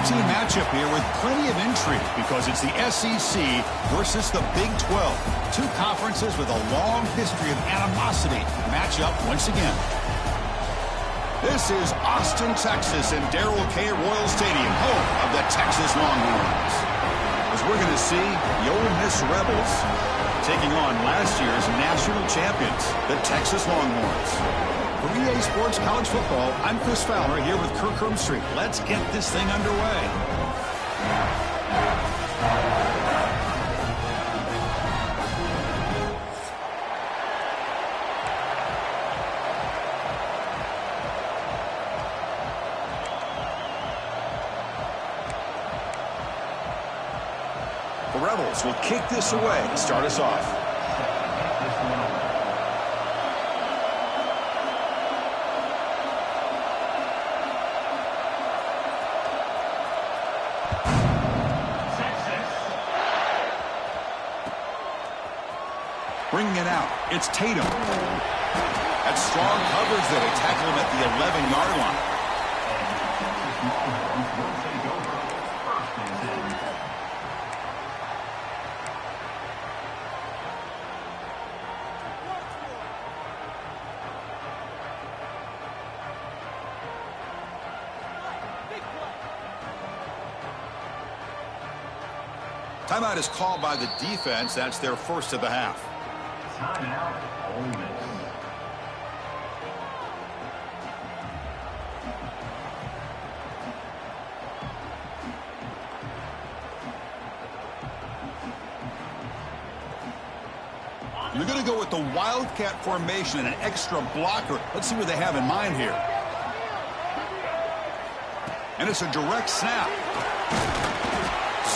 15 matchup here with plenty of intrigue because it's the SEC versus the Big 12. Two conferences with a long history of animosity match up once again. This is Austin, Texas, and Darrell K. Royal Stadium, home of the Texas Longhorns. As we're going to see the Ole Miss Rebels taking on last year's national champions, the Texas Longhorns. For EA Sports College Football, I'm Chris Fowler here with Kirk Herbstreit. Let's get this thing underway. The Rebels will kick this away to start us off. Bringing it out, it's Tatum. That's strong coverage there to tackle him at the 11-yard line. Timeout is called by the defense. That's their first of the half. Timeout, Ole Miss. They're going to go with the Wildcat formation and an extra blocker. Let's see what they have in mind here. And it's a direct snap.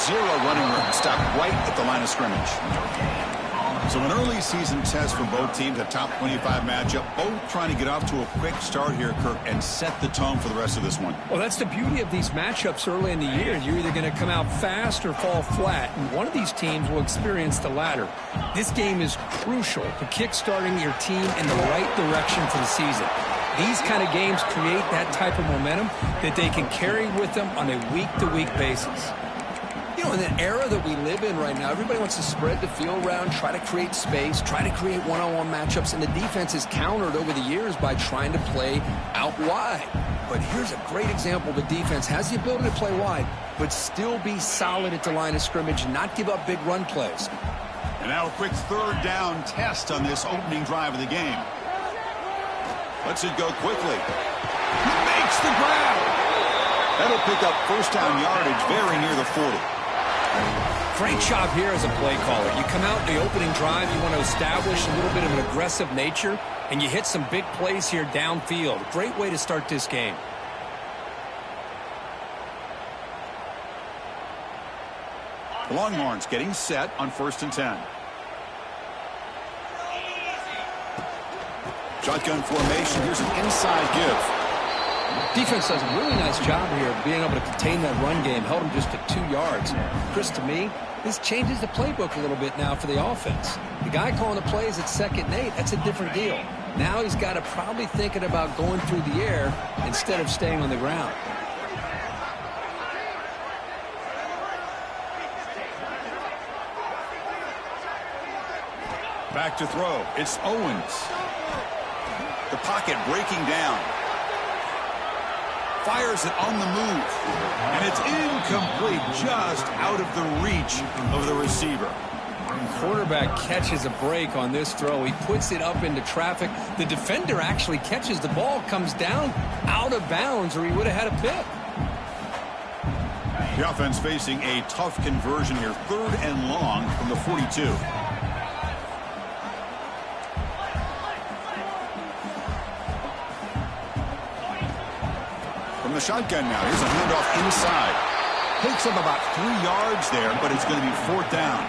Zero running room. Stopped right at the line of scrimmage. So an early season test for both teams, a top 25 matchup, both trying to get off to a quick start here, Kirk, and set the tone for the rest of this one. Well, that's the beauty of these matchups early in the year. You're either going to come out fast or fall flat, and one of these teams will experience the latter. This game is crucial to kick-starting your team in the right direction for the season. These kind of games create that type of momentum that they can carry with them on a week-to-week basis. You know, in the era that we live in right now, everybody wants to spread the field around, try to create space, try to create one-on-one matchups, and the defense is countered over the years by trying to play out wide. But here's a great example. The defense has the ability to play wide, but still be solid at the line of scrimmage, not give up big run plays. And now a quick third down test on this opening drive of the game. Lets it go quickly. He makes the grab. That'll pick up first down yardage very near the 40. Great job here as a play caller. You come out in the opening drive, you want to establish a little bit of an aggressive nature, and you hit some big plays here downfield. Great way to start this game. The Longhorns getting set on 1st and 10. Shotgun formation. Here's an inside give. Defense does a really nice job here of being able to contain that run game. Held him just to 2 yards. Chris, to me, this changes the playbook a little bit now for the offense. The guy calling the plays at 2nd and 8, that's a different deal. Now he's got to probably thinking about going through the air instead of staying on the ground. Back to throw. It's Owens. The pocket breaking down. Fires it on the move. And it's incomplete, just out of the reach of the receiver. Quarterback catches a break on this throw. He puts it up into traffic. The defender actually catches the ball, comes down out of bounds, or he would have had a pick. The offense facing a tough conversion here. 3rd and long from the 42. From the shotgun now. Here's a handoff inside. Takes up about 3 yards there, but it's going to be 4th down.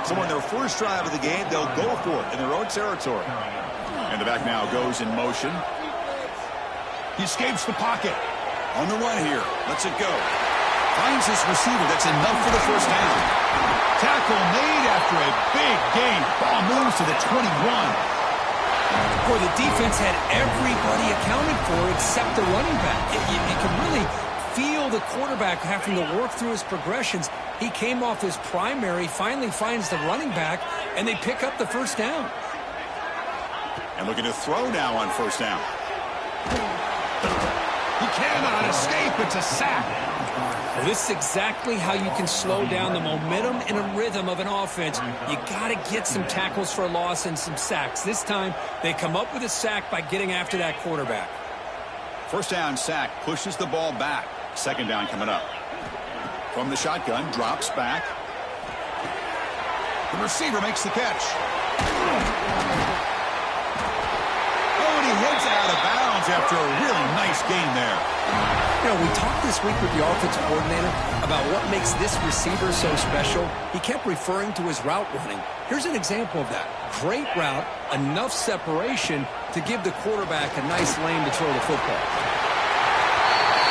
So on their first drive of the game, they'll go for it in their own territory. And the back now goes in motion. He escapes the pocket. On the run here. Lets it go. Finds his receiver. That's enough for the first down. Tackle made after a big gain. Ball moves to the 21. Boy, the defense had everybody accounted for except the running back. You can really feel the quarterback having to work through his progressions. He came off his primary, finally finds the running back, and they pick up the first down. And looking to throw now on first down. He cannot escape. It's a sack. Well, this is exactly how you can slow down the momentum and a rhythm of an offense. You got to get some tackles for a loss and some sacks. This time, they come up with a sack by getting after that quarterback. First down sack pushes the ball back. Second down coming up. From the shotgun, drops back. The receiver makes the catch. Oh, and he heads out of bounds after a really nice gain there. You know, we talked this week with the offensive coordinator about what makes this receiver so special. He kept referring to his route running. Here's an example of that. Great route, enough separation to give the quarterback a nice lane to throw the football.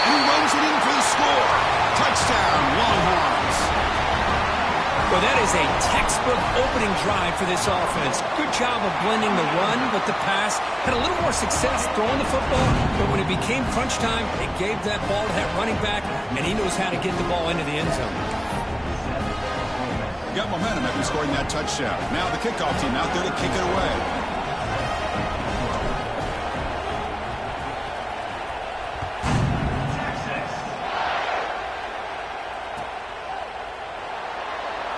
And he runs it in for the score. Touchdown, Longhorns. Well, that is a textbook opening drive for this offense. Good job of blending the run with the pass. Had a little more success throwing the football, but when it became crunch time, it gave that ball to that running back, and he knows how to get the ball into the end zone. Got momentum after scoring that touchdown. Now the kickoff team out there to kick it away.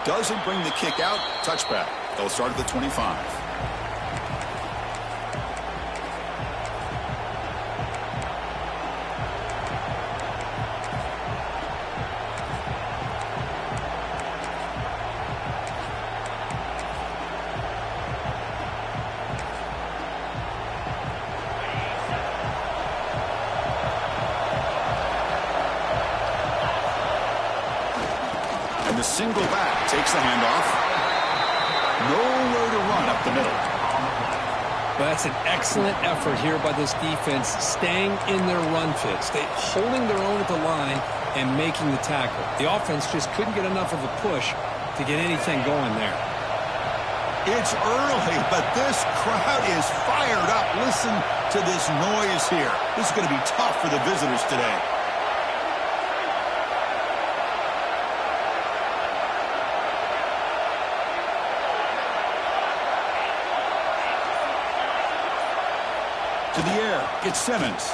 Doesn't bring the kick out. Touchback. They'll start at the 25. The single back takes the handoff. Nowhere to run up the middle. Well, that's an excellent effort here by this defense, staying in their run fits. They holding their own at the line and making the tackle. The offense just couldn't get enough of a push to get anything going there. It's early, but this crowd is fired up. Listen to this noise here. This is going to be tough for the visitors today. To the air, it's Simmons.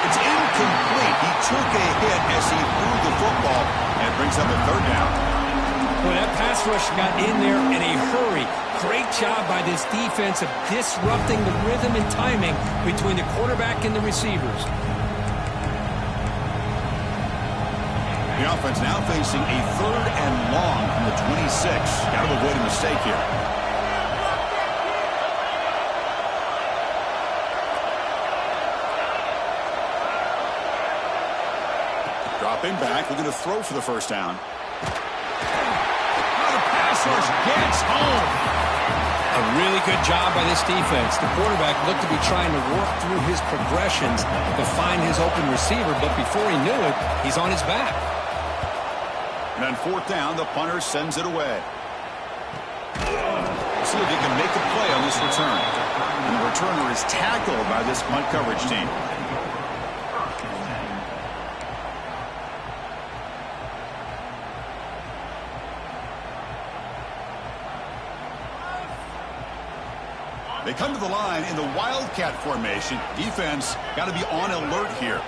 It's incomplete. He took a hit as he threw the football, and it brings up a third down. Well, that pass rush got in there in a hurry. Great job by this defense of disrupting the rhythm and timing between the quarterback and the receivers. The offense now facing a third and long from the 26. Got to avoid a mistake here. Dropping back, looking to throw for the first down. Now the pass rush gets home. A really good job by this defense. The quarterback looked to be trying to work through his progressions to find his open receiver, but before he knew it, he's on his back. And on fourth down, the punter sends it away. We'll see if he can make a play on this return. And the returner is tackled by this punt coverage team. They come to the line in the Wildcat formation. Defense got to be on alert here.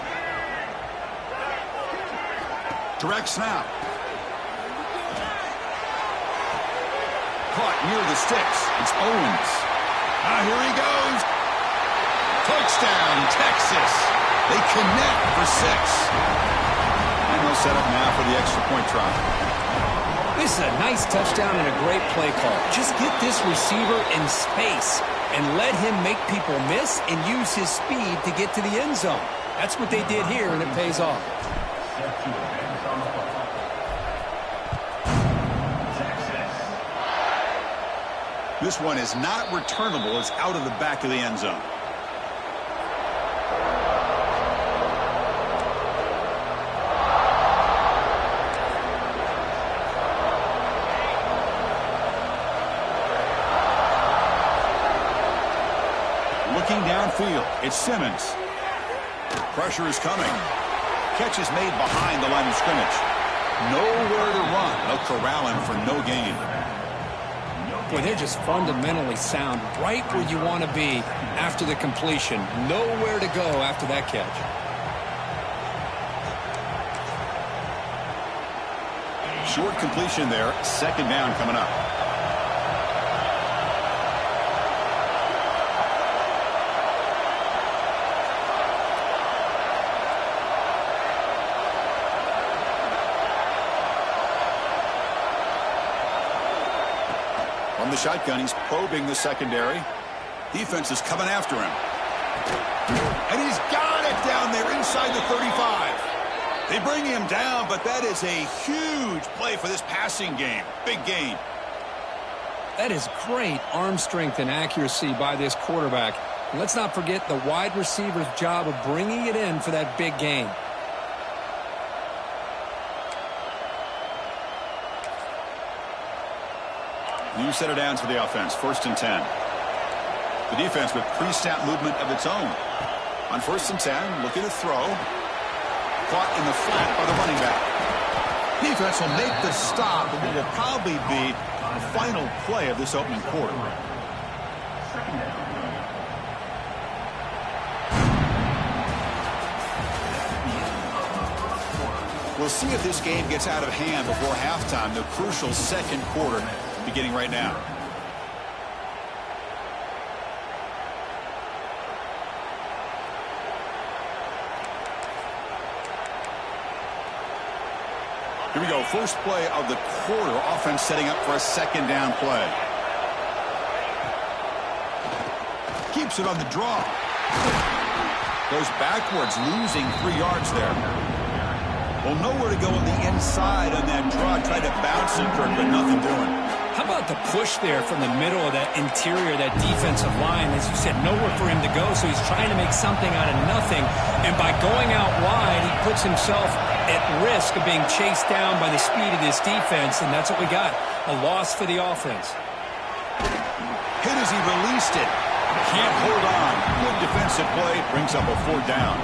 Direct snap. Caught near the sticks. It's Owens. Here he goes. Touchdown, Texas. They connect for 6. And they'll set up now for the extra point try. This is a nice touchdown and a great play call. Just get this receiver in space and let him make people miss and use his speed to get to the end zone. That's what they did here, and it pays off. This one is not returnable. It's out of the back of the end zone. Looking downfield, it's Simmons. Pressure is coming. Catch is made behind the line of scrimmage. Nowhere to run. They'll corral him for no gain. Boy, they're just fundamentally sound, right where you want to be after the completion. Nowhere to go after that catch. Short completion there. Second down coming up. From the shotgun, he's probing the secondary. Defense is coming after him. And he's got it down there inside the 35. They bring him down, but that is a huge play for this passing game. Big gain. That is great arm strength and accuracy by this quarterback. And let's not forget the wide receiver's job of bringing it in for that big gain. New set of downs for the offense. 1st and 10. The defense with pre-snap movement of its own. On 1st and 10, looking to throw. Caught in the flat by the running back. Defense will make the stop, and it will probably be the final play of this opening quarter. We'll see if this game gets out of hand before halftime. The crucial second quarter beginning right now. Here we go. First play of the quarter. Offense setting up for a second down play. Keeps it on the draw. Goes backwards, losing 3 yards there. Well, nowhere to go on the inside on that draw. Tried to bounce it, Kirk, but nothing doing. How about the push there from the middle of that interior, that defensive line? As you said, nowhere for him to go, so he's trying to make something out of nothing. And by going out wide, he puts himself at risk of being chased down by the speed of this defense, and that's what we got, a loss for the offense. Hit as he released it. Can't hold on. Good defensive play. Brings up a 4th down.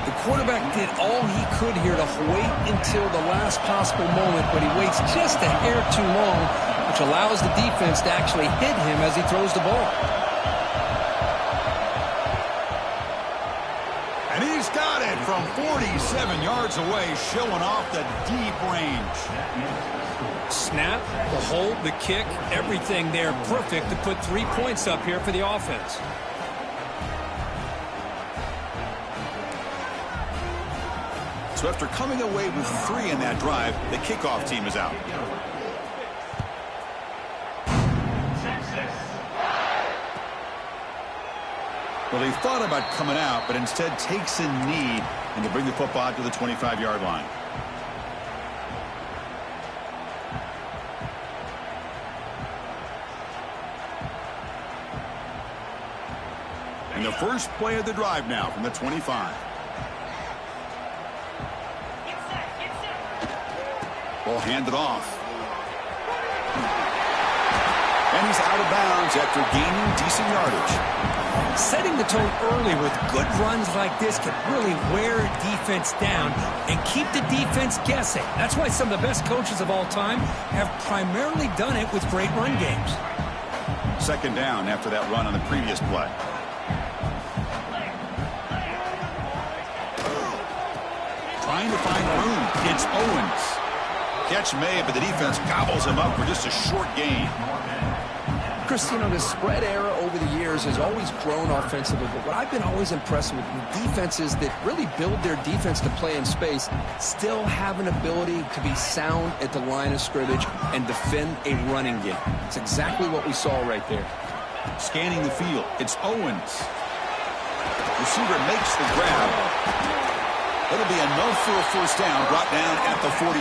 The quarterback did all he could here to wait until the last possible moment, but he waits just a hair too long, which allows the defense to actually hit him as he throws the ball. And he's got it from 47 yards away, showing off the deep range. Snap, the hold, the kick, everything there perfect to put 3 points up here for the offense. So after coming away with 3 in that drive, the kickoff team is out. Well, he thought about coming out, but instead takes a knee and to bring the football to the 25-yard line. And the first play of the drive now from the 25. Ball handed off. And he's out of bounds after gaining decent yardage. Setting the tone early with good runs like this can really wear a defense down and keep the defense guessing. That's why some of the best coaches of all time have primarily done it with great run games. Second down after that run on the previous play. Trying to find room. It's Owens. Catch made, but the defense gobbles him up for just a short gain. Chris, you know, the spread era over the years has always grown offensively, but what I've been always impressed with defenses that really build their defense to play in space still have an ability to be sound at the line of scrimmage and defend a running game. It's exactly what we saw right there. Scanning the field, it's Owens. Receiver makes the grab. It'll be enough for a first down, brought down at the 43.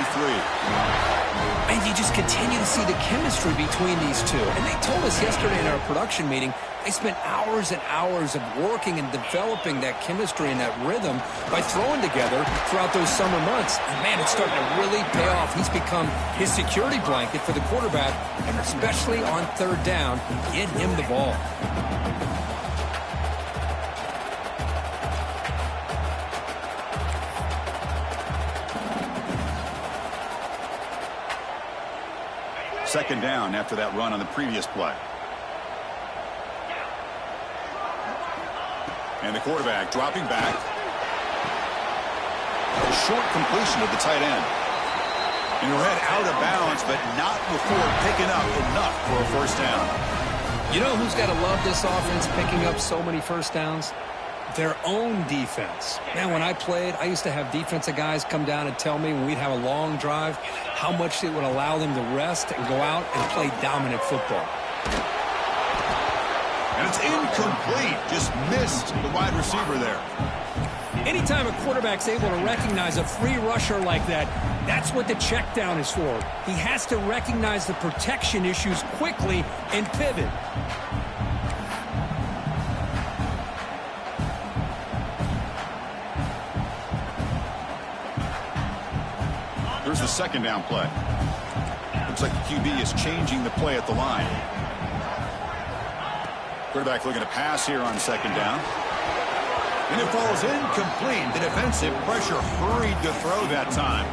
And you just continue to see the chemistry between these two. And they told us yesterday in our production meeting, they spent hours and hours of working and developing that chemistry and that rhythm by throwing together throughout those summer months. And, man, it's starting to really pay off. He's become his security blanket for the quarterback, and especially on third down, get him the ball. Second down after that run on the previous play. And the quarterback dropping back. A short completion of the tight end. And he'll head out of bounds, but not before picking up enough for a first down. You know who's got to love this offense picking up so many first downs? Their own defense. Man, when I played, I used to have defensive guys come down and tell me when we'd have a long drive how much it would allow them to rest and go out and play dominant football. And it's incomplete. Just missed the wide receiver there. Anytime a quarterback's able to recognize a free rusher like that, that's what the check down is for. He has to recognize the protection issues quickly and pivot. Here's the second down play. Looks like the QB is changing the play at the line. Quarterback looking to pass here on second down. And it falls incomplete. The defensive pressure hurried to throw that time.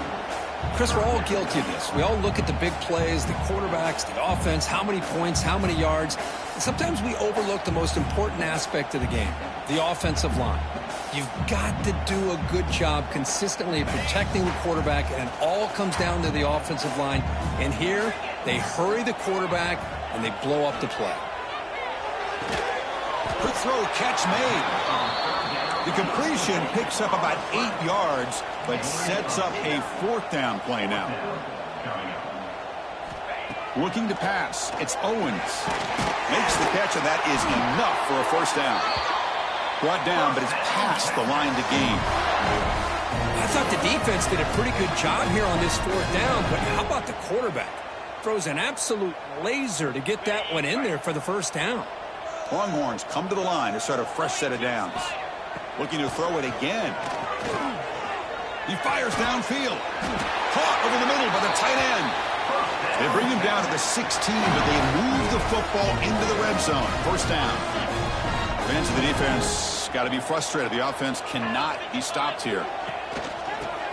Chris, we're all guilty of this. We all look at the big plays, the quarterbacks, the offense, how many points, how many yards. And sometimes we overlook the most important aspect of the game, the offensive line. You've got to do a good job consistently protecting the quarterback, and it all comes down to the offensive line. And here, they hurry the quarterback, and they blow up the play. Good throw, catch made. The completion picks up about 8 yards, but sets up a fourth down play now. Looking to pass, it's Owens. Makes the catch, and that is enough for a first down. Brought down, but it's past the line to gain. I thought the defense did a pretty good job here on this fourth down, but how about the quarterback? Throws an absolute laser to get that one in there for the first down. Longhorns come to the line to start a fresh set of downs. Looking to throw it again. He fires downfield. Caught over the middle by the tight end. They bring him down to the 16, but they move the football into the red zone. First down. Fans of the defense got to be frustrated. The offense cannot be stopped here.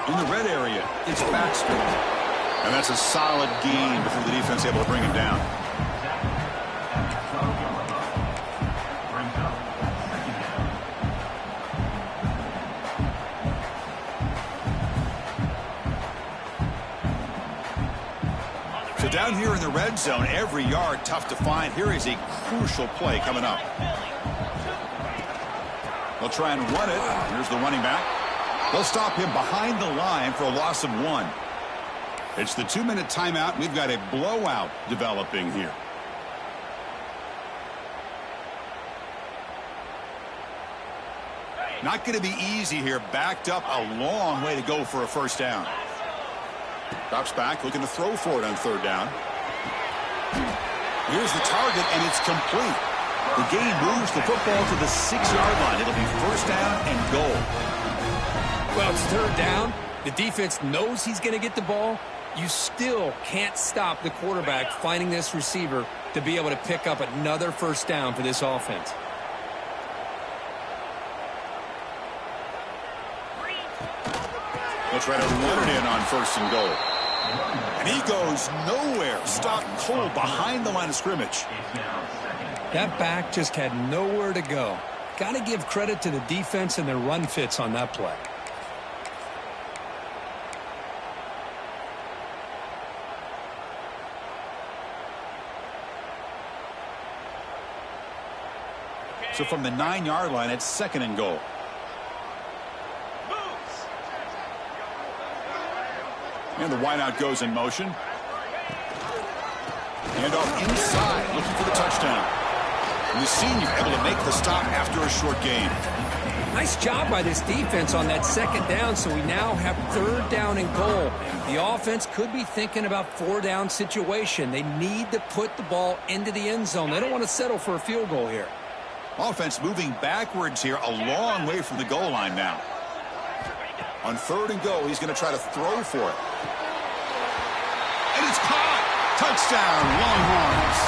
In the red area, it's Baxter. And that's a solid gain before the defense able to bring him down. So down here in the red zone, every yard tough to find. Here is a crucial play coming up. They'll try and run it. Here's the running back. They'll stop him behind the line for a loss of 1. It's the 2-minute timeout. We've got a blowout developing here. Not going to be easy here. Backed up a long way to go for a first down. Drops back, looking to throw for it on third down. Here's the target, and it's complete. The gain moves the football to the 6-yard line. It'll be first down and goal. Well, it's third down. The defense knows he's going to get the ball. You still can't stop the quarterback finding this receiver to be able to pick up another first down for this offense. They'll try to run it in on first and goal. And he goes nowhere. Stopped cold behind the line of scrimmage. That back just had nowhere to go. Got to give credit to the defense and their run fits on that play. So from the 9-yard line, it's second and goal. And the wideout goes in motion. And off inside, looking for the touchdown. And the senior able to make the stop after a short gain. Nice job by this defense on that second down, so we now have third down and goal. The offense could be thinking about 4-down situation. They need to put the ball into the end zone. They don't want to settle for a field goal here. Offense moving backwards here, a long way from the goal line now. On third and goal, he's going to try to throw for it. And it's caught! Touchdown, Longhorns!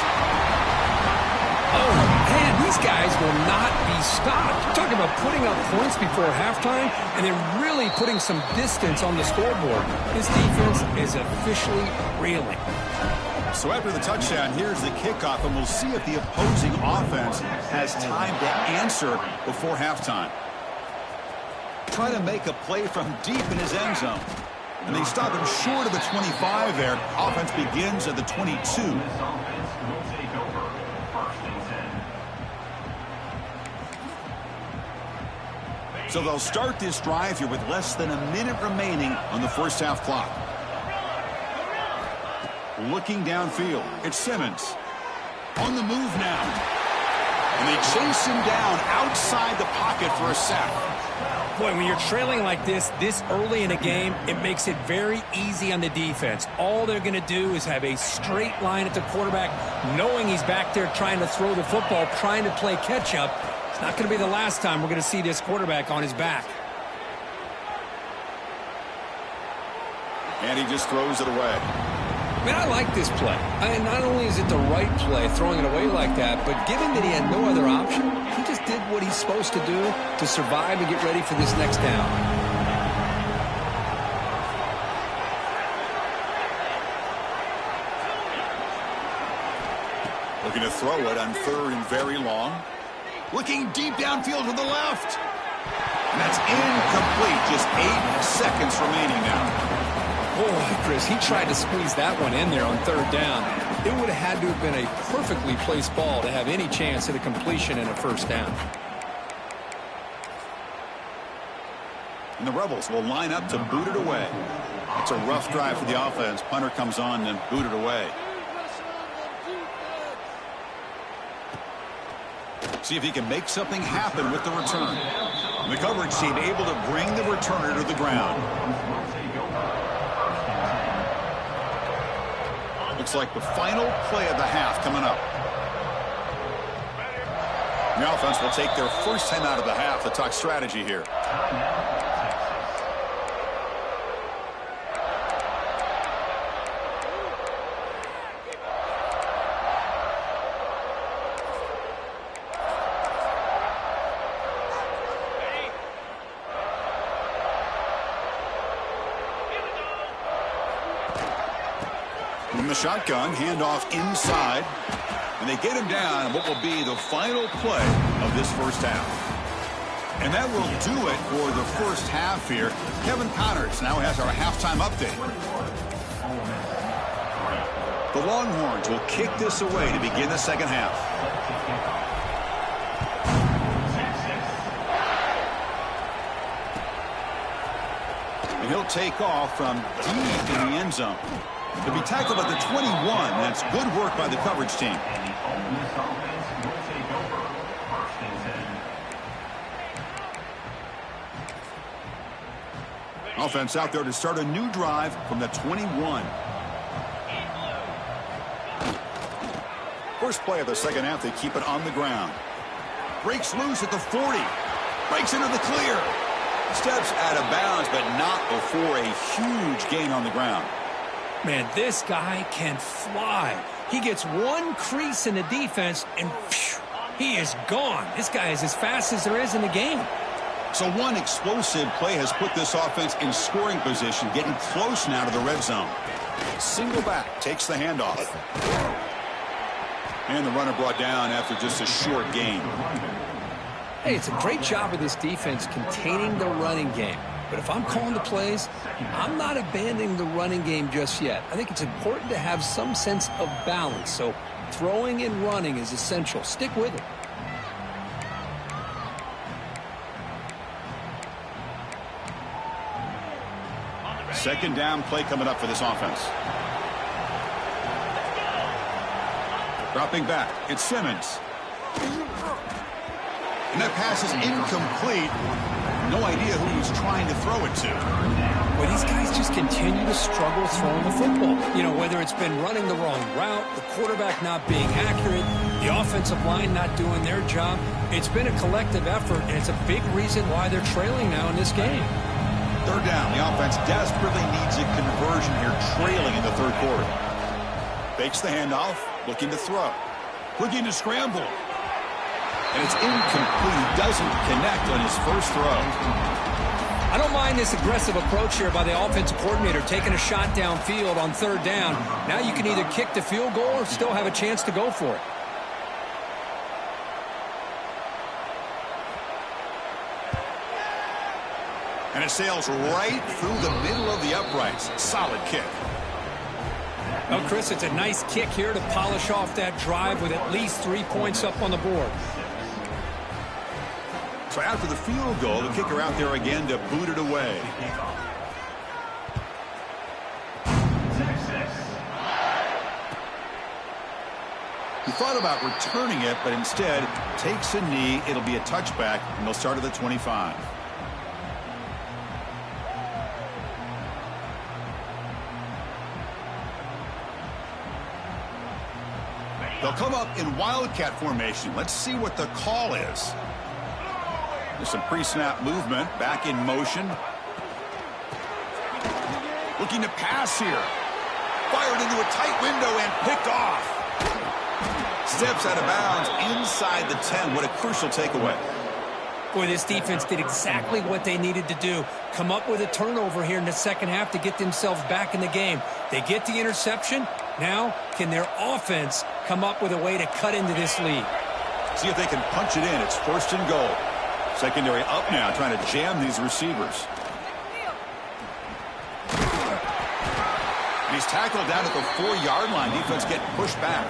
Oh, man, these guys will not be stopped. Talk about putting up points before halftime and then really putting some distance on the scoreboard. This defense is officially reeling. So after the touchdown, here's the kickoff, and we'll see if the opposing offense has time to answer before halftime. Try to make a play from deep in his end zone. And they stop him short of the 25 there. Offense begins at the 22. So they'll start this drive here with less than a minute remaining on the first half clock. Looking downfield, it's Simmons. On the move now. And they chase him down outside the pocket for a sack. Boy, when you're trailing like this early in a game, it makes it very easy on the defense. All they're going to do is have a straight line at the quarterback, knowing he's back there trying to throw the football, trying to play catch-up. It's not going to be the last time we're going to see this quarterback on his back. And he just throws it away. Man, I like this play. Not only is it the right play, throwing it away like that, but given that he had no other option, he just did what he's supposed to do to survive and get ready for this next down. Looking to throw it on third and very long. Looking deep downfield to the left. And that's incomplete. Just 8 seconds remaining now. Boy, Chris, he tried to squeeze that one in there on third down. It would have had to have been a perfectly placed ball to have any chance at a completion and a first down. And the Rebels will line up to boot it away. It's a rough drive for the offense. Punter comes on and boot it away. See if he can make something happen with the return. And the coverage team able to bring the returner to the ground. Looks like the final play of the half coming up. The offense will take their first time out of the half to talk strategy here. From the shotgun, handoff inside. And they get him down in what will be the final play of this first half. And that will do it for the first half here. Kevin Connors now has our halftime update. The Longhorns will kick this away to begin the second half. And he'll take off from deep in the end zone. To be tackled at the 21, that's good work by the coverage team. Offense out there to start a new drive from the 21. First play of the second half, they keep it on the ground. Breaks loose at the 40. Breaks into the clear. Steps out of bounds, but not before a huge gain on the ground. Man, this guy can fly. He gets one crease in the defense, and phew, he is gone. This guy is as fast as there is in the game. So one explosive play has put this offense in scoring position, getting close now to the red zone. Single back, takes the handoff. And the runner brought down after just a short gain. Hey, it's a great job of this defense containing the running game. But if I'm calling the plays, I'm not abandoning the running game just yet. I think it's important to have some sense of balance. So throwing and running is essential. Stick with it. Second down play coming up for this offense. Dropping back, it's Simmons. And that pass is incomplete. No idea who he's trying to throw it to. Well, these guys just continue to struggle throwing the football. You know, whether it's been running the wrong route, the quarterback not being accurate, the offensive line not doing their job. It's been a collective effort, and it's a big reason why they're trailing now in this game. Third down. The offense desperately needs a conversion here, trailing in the third quarter. Fakes the handoff, looking to throw. Looking to scramble. And it's incomplete. Doesn't connect on his first throw. I don't mind this aggressive approach here by the offensive coordinator, taking a shot downfield on third down. Now you can either kick the field goal or still have a chance to go for it. And it sails right through the middle of the uprights. Solid kick. Well, Chris, it's a nice kick here to polish off that drive with at least 3 points up on the board. So after the field goal, the kicker out there again to boot it away. He thought about returning it, but instead takes a knee. It'll be a touchback, and they'll start at the 25. They'll come up in wildcat formation. Let's see what the call is. There's some pre-snap movement, back in motion. Looking to pass here. Fired into a tight window and picked off. Steps out of bounds inside the 10. What a crucial takeaway. Boy, this defense did exactly what they needed to do. Come up with a turnover here in the second half to get themselves back in the game. They get the interception. Now, can their offense come up with a way to cut into this lead? See if they can punch it in. It's first and goal. Secondary up now, trying to jam these receivers. And he's tackled down at the 4-yard line. Defense getting pushed back.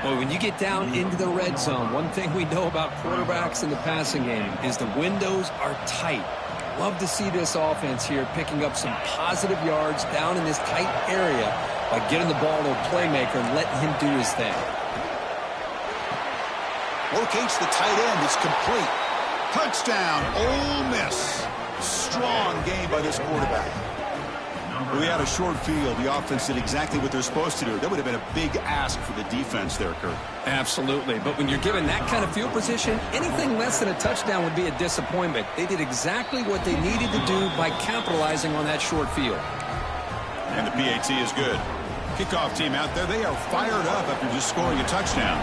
Well, when you get down into the red zone, one thing we know about quarterbacks in the passing game is the windows are tight. Love to see this offense here picking up some positive yards down in this tight area by getting the ball to a playmaker and letting him do his thing. Locates the tight end. It's complete. Touchdown, Ole Miss. Strong game by this quarterback. We had a short field. The offense did exactly what they're supposed to do. That would have been a big ask for the defense there, Kurt. Absolutely. But when you're given that kind of field position, anything less than a touchdown would be a disappointment. They did exactly what they needed to do by capitalizing on that short field. And the PAT is good. Kickoff team out there, they are fired up after just scoring a touchdown.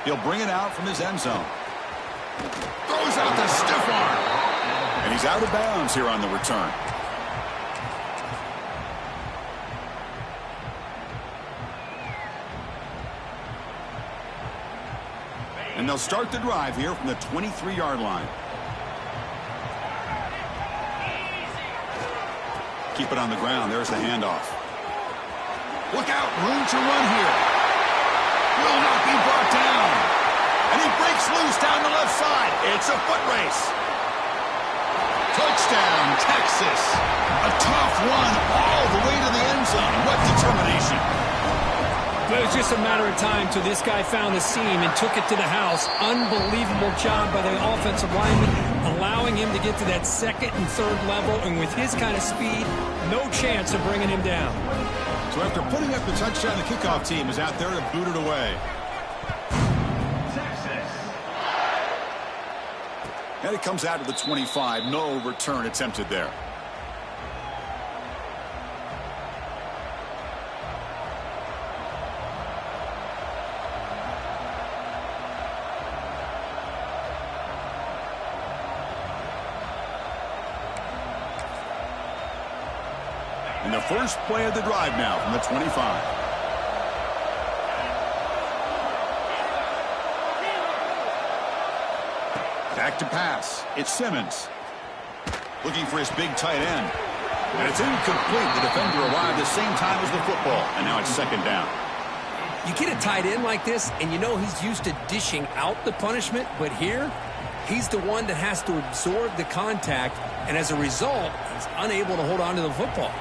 He'll bring it out from his end zone. Throws out the stiff arm. And he's out of bounds here on the return. And they'll start the drive here from the 23-yard line. Keep it on the ground. There's the handoff. Look out. Room to run here. Will not be brought down. And he breaks loose down the left side. It's a foot race. Touchdown, Texas. A tough run all the way to the end zone. What determination. It was just a matter of time till this guy found the seam and took it to the house. Unbelievable job by the offensive lineman, allowing him to get to that second and third level. And with his kind of speed, no chance of bringing him down. So after putting up the touchdown, the kickoff team is out there to boot it away. And it comes out to the 25. No return attempted there. And the first play of the drive now from the 25. Back to pass. It's Simmons. Looking for his big tight end. And it's incomplete. The defender arrived the same time as the football. And now it's second down. You get a tight end like this, and you know he's used to dishing out the punishment. But here, he's the one that has to absorb the contact. And as a result, he's unable to hold on to the football.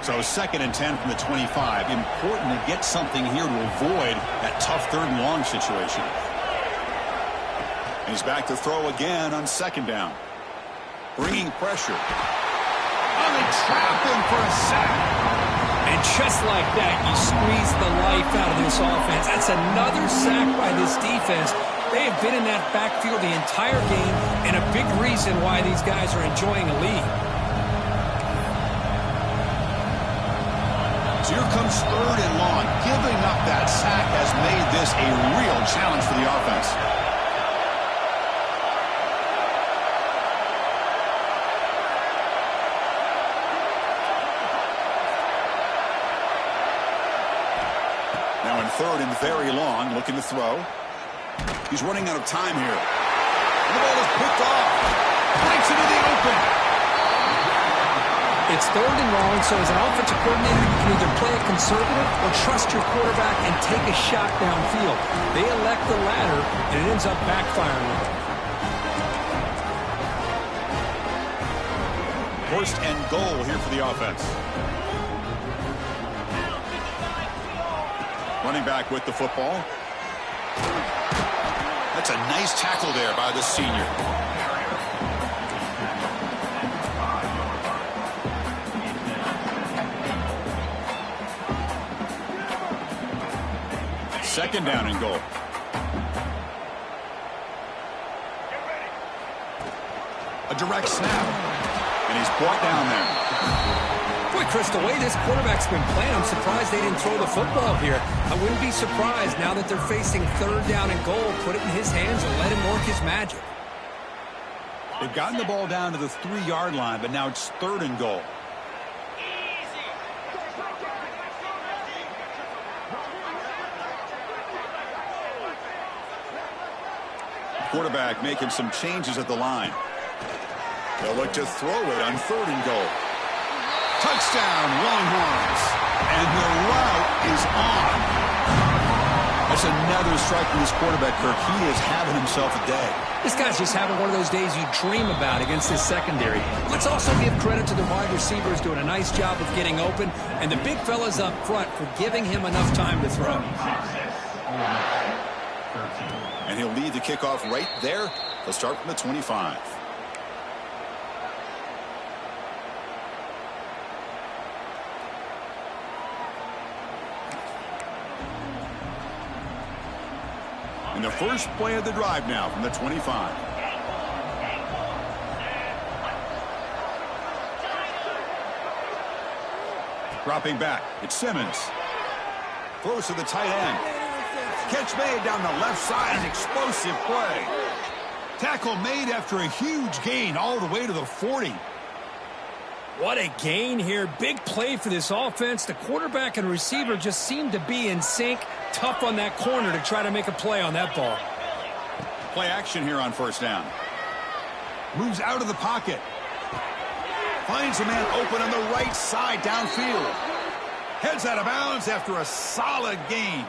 So second and 10 from the 25. Important to get something here to avoid that tough third and long situation. And he's back to throw again on second down. Bringing pressure. Oh, they trap him for a sack. And just like that, you squeeze the life out of this offense. That's another sack by this defense. They have been in that backfield the entire game, and a big reason why these guys are enjoying a lead. So here comes 3rd and long. Giving up that sack has made this a real challenge for the offense. Now in 3rd and very long, looking to throw. He's running out of time here. And the ball is picked off. Breaks into the open. It's 3rd and long, so as an offensive coordinator, you can either play it conservative or trust your quarterback and take a shot downfield. They elect the latter, and it ends up backfiring on them. 1st and goal here for the offense. Running back with the football. That's a nice tackle there by the senior. Second down and goal. A direct snap. And he's brought down there. Boy, Chris, the way this quarterback's been playing, I'm surprised they didn't throw the football here. I wouldn't be surprised now that they're facing 3rd down and goal. Put it in his hands and let him work his magic. They've gotten the ball down to the 3-yard line, but now it's 3rd and goal. Quarterback making some changes at the line. They'll look to throw it on 3rd and goal. Touchdown, Longhorns. And the route is on. That's another strike from this quarterback, Kirk. He is having himself a day. This guy's just having one of those days you dream about against his secondary. Let's also give credit to the wide receivers doing a nice job of getting open, and the big fellas up front for giving him enough time to throw. And he'll lead the kickoff right there. They'll start from the 25. And the first play of the drive now from the 25. Dropping back, it's Simmons. Throws to the tight end. Catch made down the left side, an explosive play. Tackle made after a huge gain all the way to the 40. What a gain here. Big play for this offense. The quarterback and receiver just seem to be in sync. Tough on that corner to try to make a play on that ball. Play action here on 1st down. Moves out of the pocket. Finds a man open on the right side downfield. Heads out of bounds after a solid gain.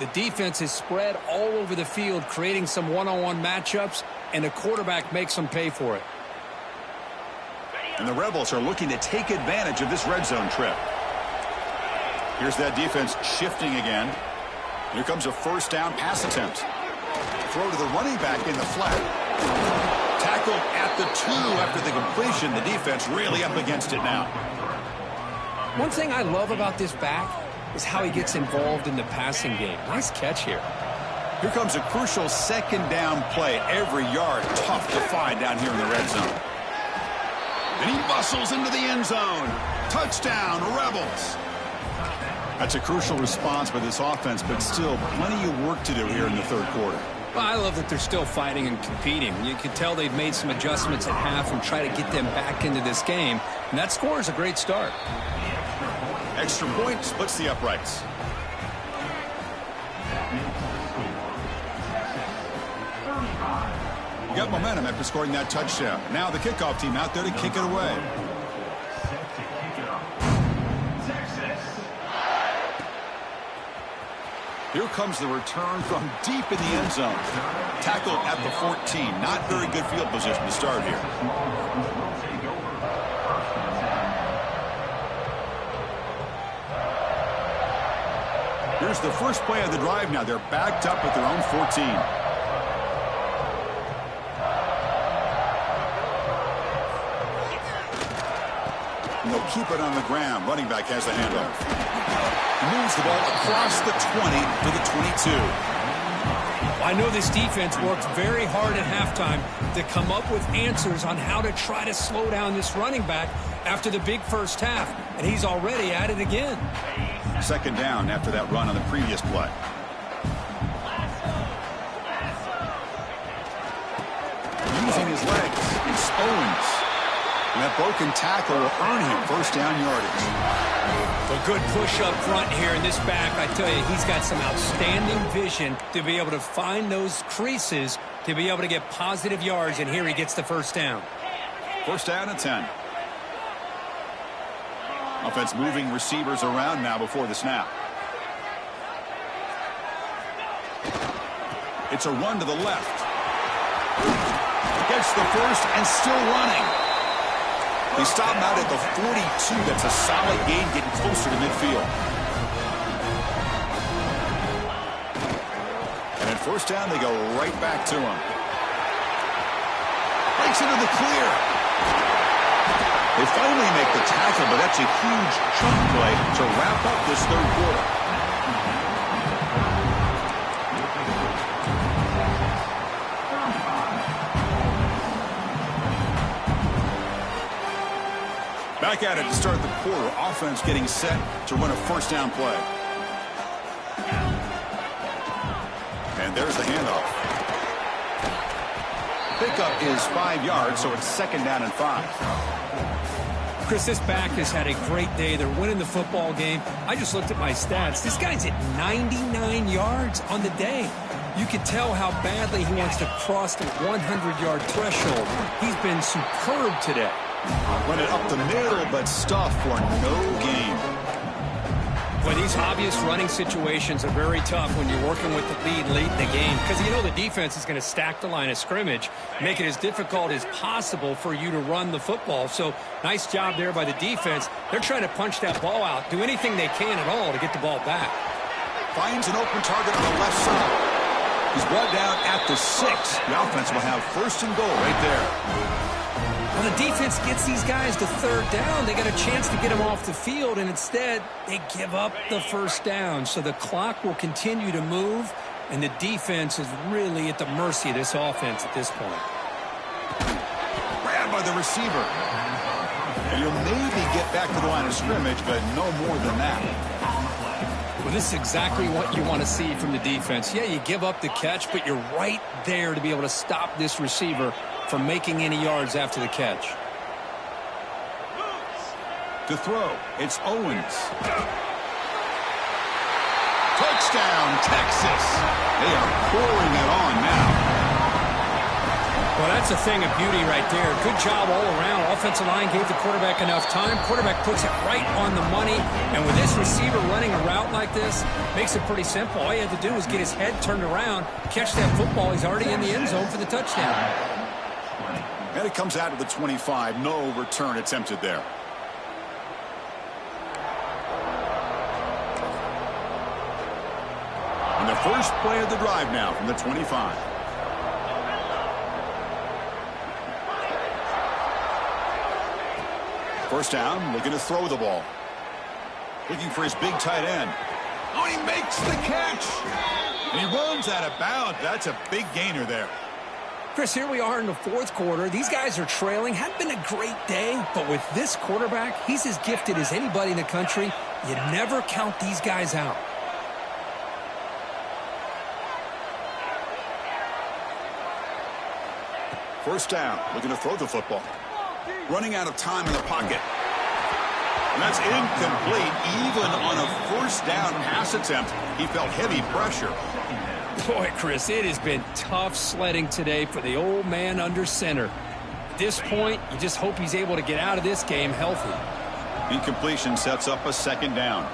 The defense is spread all over the field, creating some one-on-one matchups, and the quarterback makes them pay for it. And the Rebels are looking to take advantage of this red zone trip. Here's that defense shifting again. Here comes a 1st down pass attempt. Throw to the running back in the flat. Tackle at the 2 after the completion. The defense really up against it now. One thing I love about this back is how he gets involved in the passing game. Nice catch here. Here comes a crucial 2nd down play. Every yard tough to find down here in the red zone. And he muscles into the end zone. Touchdown, Rebels. That's a crucial response by this offense, but still plenty of work to do here in the 3rd quarter. Well, I love that they're still fighting and competing. You can tell they've made some adjustments at half and try to get them back into this game. And that score is a great start. Extra point splits the uprights. You got momentum after scoring that touchdown. Now the kickoff team out there to kick it away. Here comes the return from deep in the end zone. Tackled at the 14. Not very good field position to start here. Here's the first play of the drive now. They're backed up at their own 14. And they'll keep it on the ground. Running back has the handoff. Moves the ball across the 20 to the 22. I know this defense worked very hard at halftime to come up with answers on how to try to slow down this running back after the big first half. and he's already at it again. Second down after that run on the previous play. Using his legs, it's Owens. And that broken tackle will earn him first down yardage. A good push up front here in this back. I tell you, he's got some outstanding vision to be able to find those creases to be able to get positive yards, and here he gets the first down. First down and 10. Offense moving receivers around now before the snap. It's a run to the left. Gets the first and still running. They stop him out at the 42. That's a solid gain, getting closer to midfield. And at first down, they go right back to him. Breaks into the clear. They finally make the tackle, but that's a huge chunk play to wrap up this third quarter. Back at it to start the quarter. Offense getting set to run a first down play. And there's the handoff. Pickup is 5 yards, so it's second down and 5. Chris, this back has had a great day. They're winning the football game. I just looked at my stats. This guy's at 99 yards on the day. You can tell how badly he wants to cross the 100-yard threshold. He's been superb today. Run it up the middle, but stuffed for no gain. Well, these obvious running situations are very tough when you're working with the lead late in the game, because you know the defense is going to stack the line of scrimmage, make it as difficult as possible for you to run the football. So nice job there by the defense. They're trying to punch that ball out, do anything they can at all to get the ball back. Finds an open target on the left side. He's brought down at the 6. The offense will have first and goal right there. Well, the defense gets these guys to third down. They got a chance to get them off the field, and instead they give up the first down. So the clock will continue to move, and the defense is really at the mercy of this offense at this point. Grabbed by the receiver. And he'll maybe get back to the line of scrimmage, but no more than that. Well, this is exactly what you want to see from the defense. Yeah, you give up the catch, but you're right there to be able to stop this receiver from making any yards after the catch. To throw, it's Owens. Touchdown, Texas. They are pouring it on now. Well, that's a thing of beauty right there. Good job all around. Offensive line gave the quarterback enough time. Quarterback puts it right on the money. And with this receiver running a route like this, makes it pretty simple. All he had to do was get his head turned around, catch that football. He's already in the end zone for the touchdown. And it comes out to the 25. No return attempted there. And the first play of the drive now from the 25. First down, looking to throw the ball. Looking for his big tight end. Oh, he makes the catch. And he runs out of bounds. That's a big gainer there. Chris, here we are in the fourth quarter. These guys are trailing. Hadn't been a great day, but with this quarterback, he's as gifted as anybody in the country. You never count these guys out. First down, looking to throw the football. Running out of time in the pocket. And that's incomplete. Even on a first down pass attempt, he felt heavy pressure. Boy, Chris, it has been tough sledding today for the old man under center. At this point, you just hope he's able to get out of this game healthy. Incompletion sets up a second down.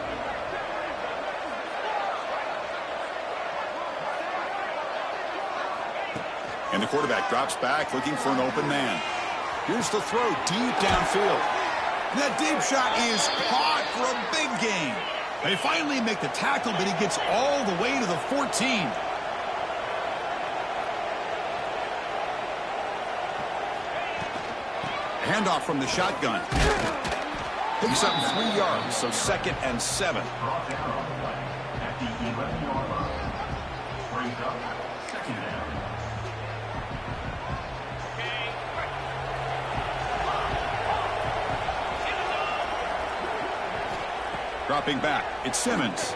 And the quarterback drops back looking for an open man. Here's the throw deep downfield. And that deep shot is caught for a big gain. They finally make the tackle, but he gets all the way to the 14. Handoff from the shotgun. Picks up 3 yards, so second and 7. At the 11-yard line. Brings up second down. Dropping back, it's Simmons.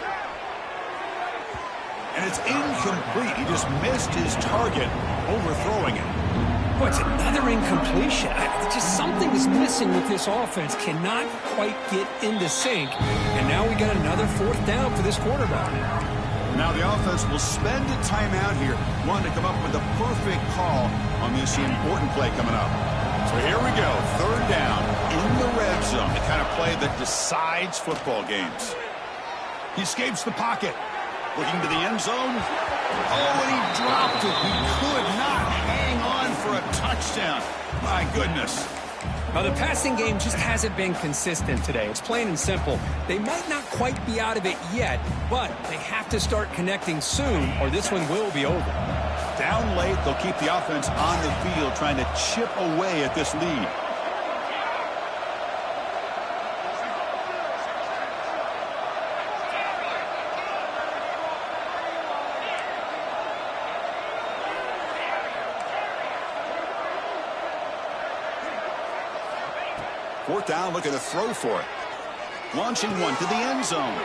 And it's incomplete. He just missed his target, overthrowing it. Boy, it's another incompletion. Just something is missing with this offense. Cannot quite get into sync. And now we got another 4th down for this quarterback. Now the offense will spend a timeout here, wanting to come up with the perfect call on this important play coming up. So here we go, 3rd down in the red zone, the kind of play that decides football games. He escapes the pocket, looking to the end zone. Oh, and he dropped it. He could not hang on for a touchdown. My goodness. Now, the passing game just hasn't been consistent today. It's plain and simple. They might not quite be out of it yet, but they have to start connecting soon, or this one will be over. Down late, they'll keep the offense on the field, trying to chip away at this lead. Fourth down, looking to throw for it. Launching one to the end zone.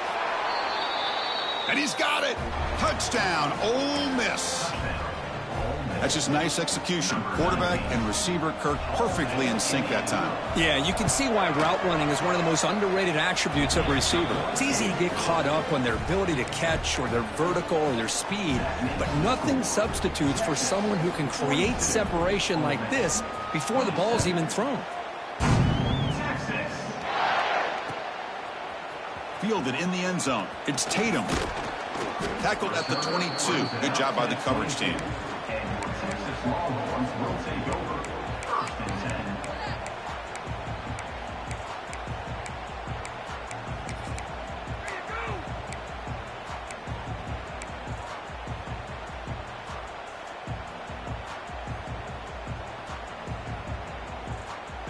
And he's got it. Touchdown, Ole Miss. That's just nice execution. Quarterback and receiver Kirk perfectly in sync that time. Yeah, you can see why route running is one of the most underrated attributes of a receiver. It's easy to get caught up on their ability to catch or their vertical or their speed, but nothing substitutes for someone who can create separation like this before the ball's even thrown. Fielded in the end zone. It's Tatum. Tackled at the 22. Good job by the coverage team.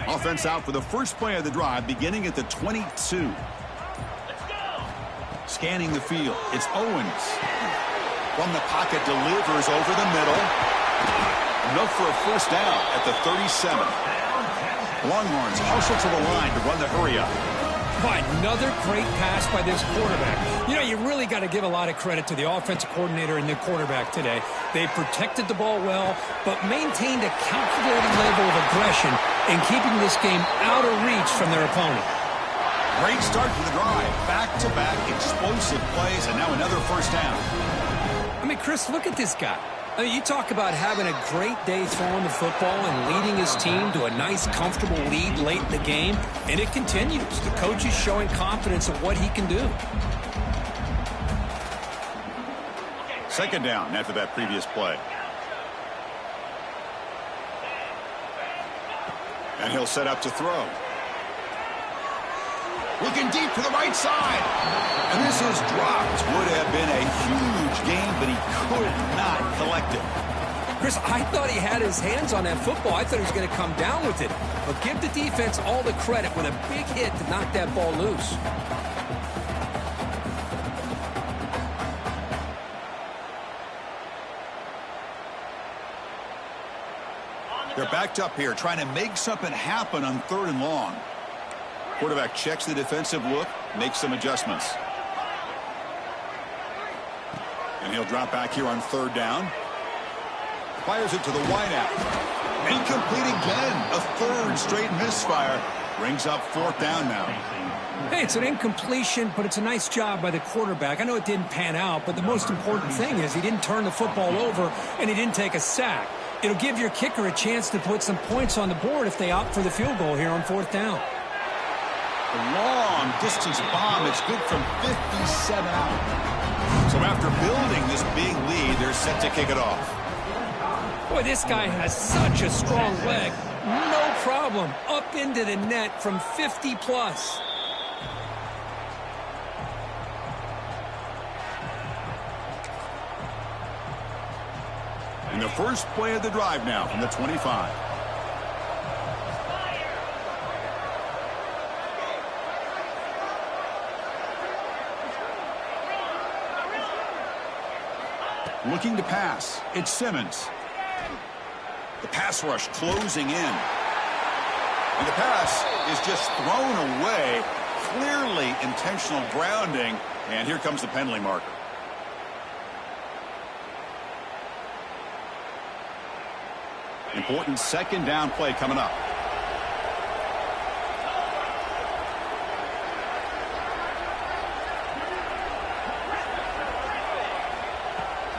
Offense out for the first play of the drive, beginning at the 22. Scanning the field, it's Owens. From the pocket, delivers over the middle. Enough for a first down at the 37. Longhorns hustle to the line to run the hurry-up. Another great pass by this quarterback. You know, you really got to give a lot of credit to the offensive coordinator and the quarterback today. They protected the ball well, but maintained a calculated level of aggression in keeping this game out of reach from their opponent. Great start to the drive. Back-to-back explosive plays, and now another first down. I mean, Chris, look at this guy. I mean, you talk about having a great day throwing the football and leading his team to a nice, comfortable lead late in the game, and it continues. The coach is showing confidence of what he can do. Second down after that previous play. And he'll set up to throw. Looking deep to the right side. And this is dropped. Would have been a huge game, but he could not collect it. Chris, I thought he had his hands on that football. I thought he was going to come down with it. But give the defense all the credit with a big hit to knock that ball loose. They're backed up here, trying to make something happen on 3rd and long. Quarterback checks the defensive look, makes some adjustments. And he'll drop back here on 3rd down. Fires it to the wideout. Incomplete again. A 3rd straight misfire. Brings up 4th down now. Hey, it's an incompletion, but it's a nice job by the quarterback. I know it didn't pan out, but the most important thing is he didn't turn the football over and he didn't take a sack. It'll give your kicker a chance to put some points on the board if they opt for the field goal here on 4th down. A long distance bomb. It's good from 57 out. So after building this big lead, they're set to kick it off. Boy, this guy has such a strong leg. No problem. Up into the net from 50 plus. And the first play of the drive now from the 25. Looking to pass. It's Simmons. The pass rush closing in. And the pass is just thrown away. clearly intentional grounding, and here comes the penalty marker. Important second down play coming up.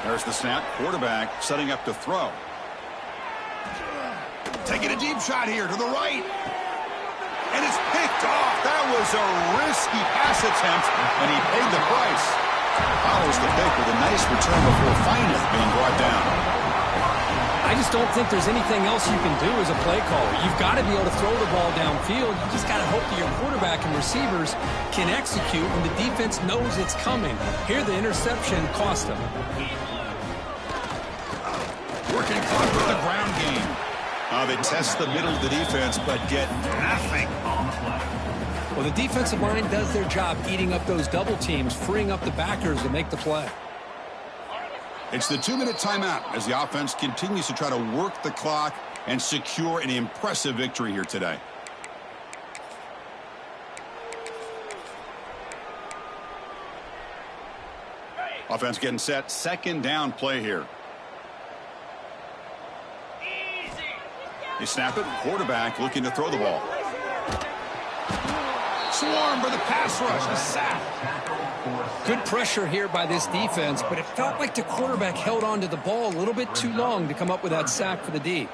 There's the snap. Quarterback setting up to throw. Taking a deep shot here to the right. And it's picked off. That was a risky pass attempt, and he paid the price. Follows the pick with a nice return before finally being brought down. I just don't think there's anything else you can do as a play caller. You've got to be able to throw the ball downfield. You just got to hope that your quarterback and receivers can execute when the defense knows it's coming. Here, the interception cost him. Working clock with the ground game. They test the middle of the defense, but get nothing. Well, the defensive line does their job eating up those double teams, freeing up the backers to make the play. It's the 2-minute timeout as the offense continues to try to work the clock and secure an impressive victory here today. Offense getting set. Second down play here. They snap it. Quarterback looking to throw the ball. Swarm for the pass rush. A sack. Good pressure here by this defense, but it felt like the quarterback held on to the ball a little bit too long to come up with that sack for the D.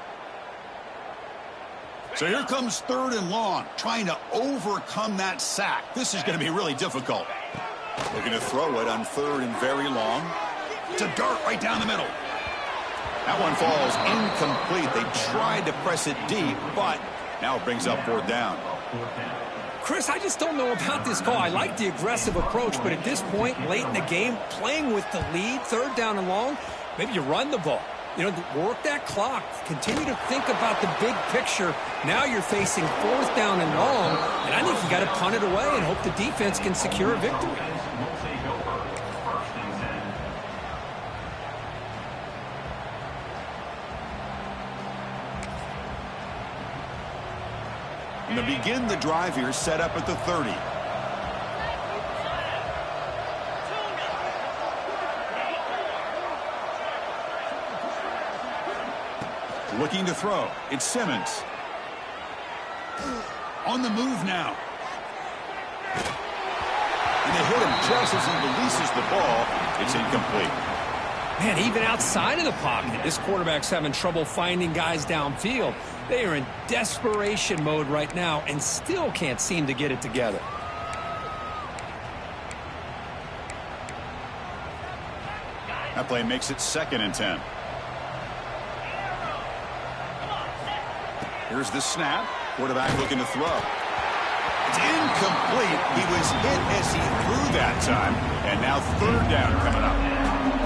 So here comes 3rd and long, trying to overcome that sack. This is going to be really difficult. Looking to throw it on 3rd and very long. It's a dart right down the middle. That one falls incomplete. They tried to press it deep, but now it brings up 4th down. Chris, I just don't know about this call. I like the aggressive approach, but at this point, late in the game, playing with the lead, 3rd down and long, maybe you run the ball. You know, work that clock. Continue to think about the big picture. Now you're facing 4th down and long, and I think you got to punt it away and hope the defense can secure a victory. And to begin the drive here, set up at the 30. Looking to throw. It's Simmons. On the move now. And they hit him just as he releases the ball. It's incomplete. Man, even outside of the pocket, this quarterback's having trouble finding guys downfield. They are in desperation mode right now and still can't seem to get it together. That play makes it 2nd and 10. Here's the snap. Quarterback looking to throw. It's incomplete. He was hit as he threw that time. And now 3rd down coming up.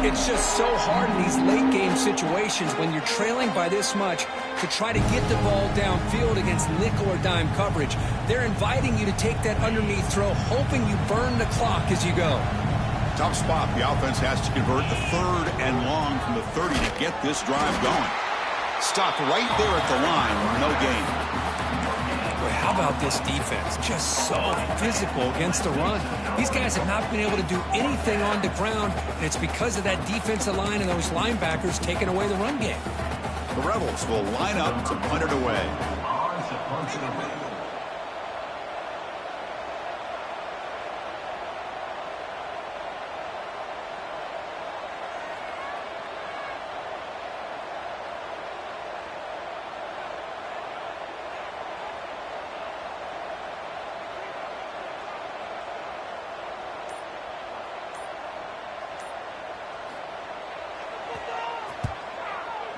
It's just so hard in these late-game situations when you're trailing by this much to try to get the ball downfield against nickel or dime coverage. They're inviting you to take that underneath throw, hoping you burn the clock as you go. Tough spot. The offense has to convert the 3rd and long from the 30 to get this drive going. Stopped right there at the line. No gain. Boy, how about this defense? Just so physical against the run. These guys have not been able to do anything on the ground, and it's because of that defensive line and those linebackers taking away the run game. The Rebels will line up to punt it away.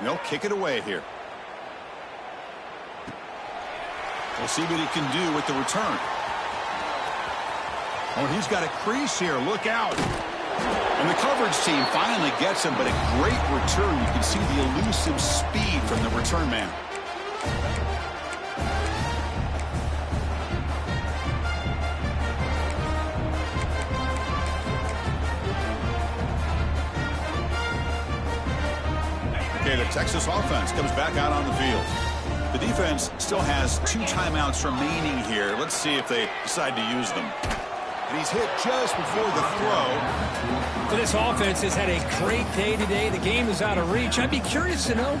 They'll kick it away here. We'll see what he can do with the return. Oh, he's got a crease here. Look out. And the coverage team finally gets him, but a great return. You can see the elusive speed from the return man. Okay, the Texas offense comes back out on the field. The defense still has 2 timeouts remaining here. Let's see if they decide to use them. And he's hit just before the throw. Well, this offense has had a great day today. The game is out of reach. I'd be curious to know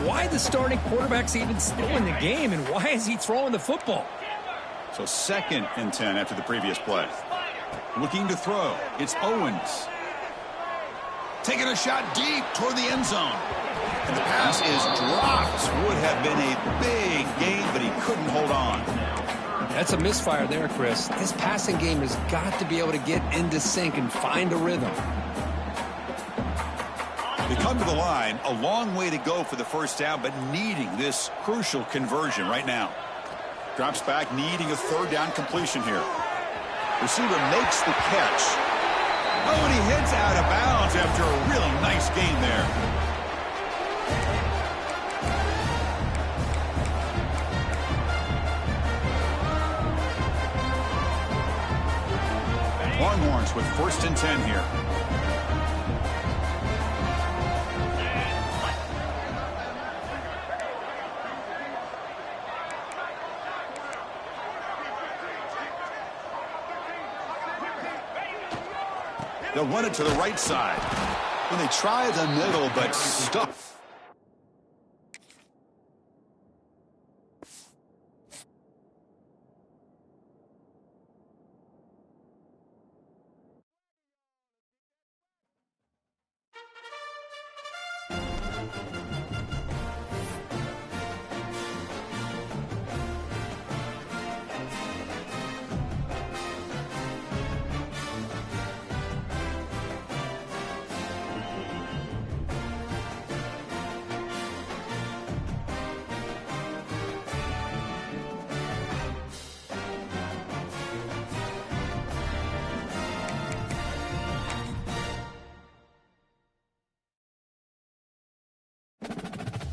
why the starting quarterback's even still in the game and why is he throwing the football? So 2nd and 10 after the previous play. Looking to throw. It's Owens. Taking a shot deep toward the end zone. And the pass is dropped. Would have been a big gain, but he couldn't hold on. That's a misfire there, Chris. This passing game has got to be able to get into sync and find a rhythm. They come to the line, a long way to go for the first down, but needing this crucial conversion right now. Drops back, needing a 3rd down completion here. Receiver makes the catch. Oh, and he heads out of bounds after a really nice gain there. Longhorns with 1st and 10 here. They'll run it to the right side. When they try the middle, but stuff.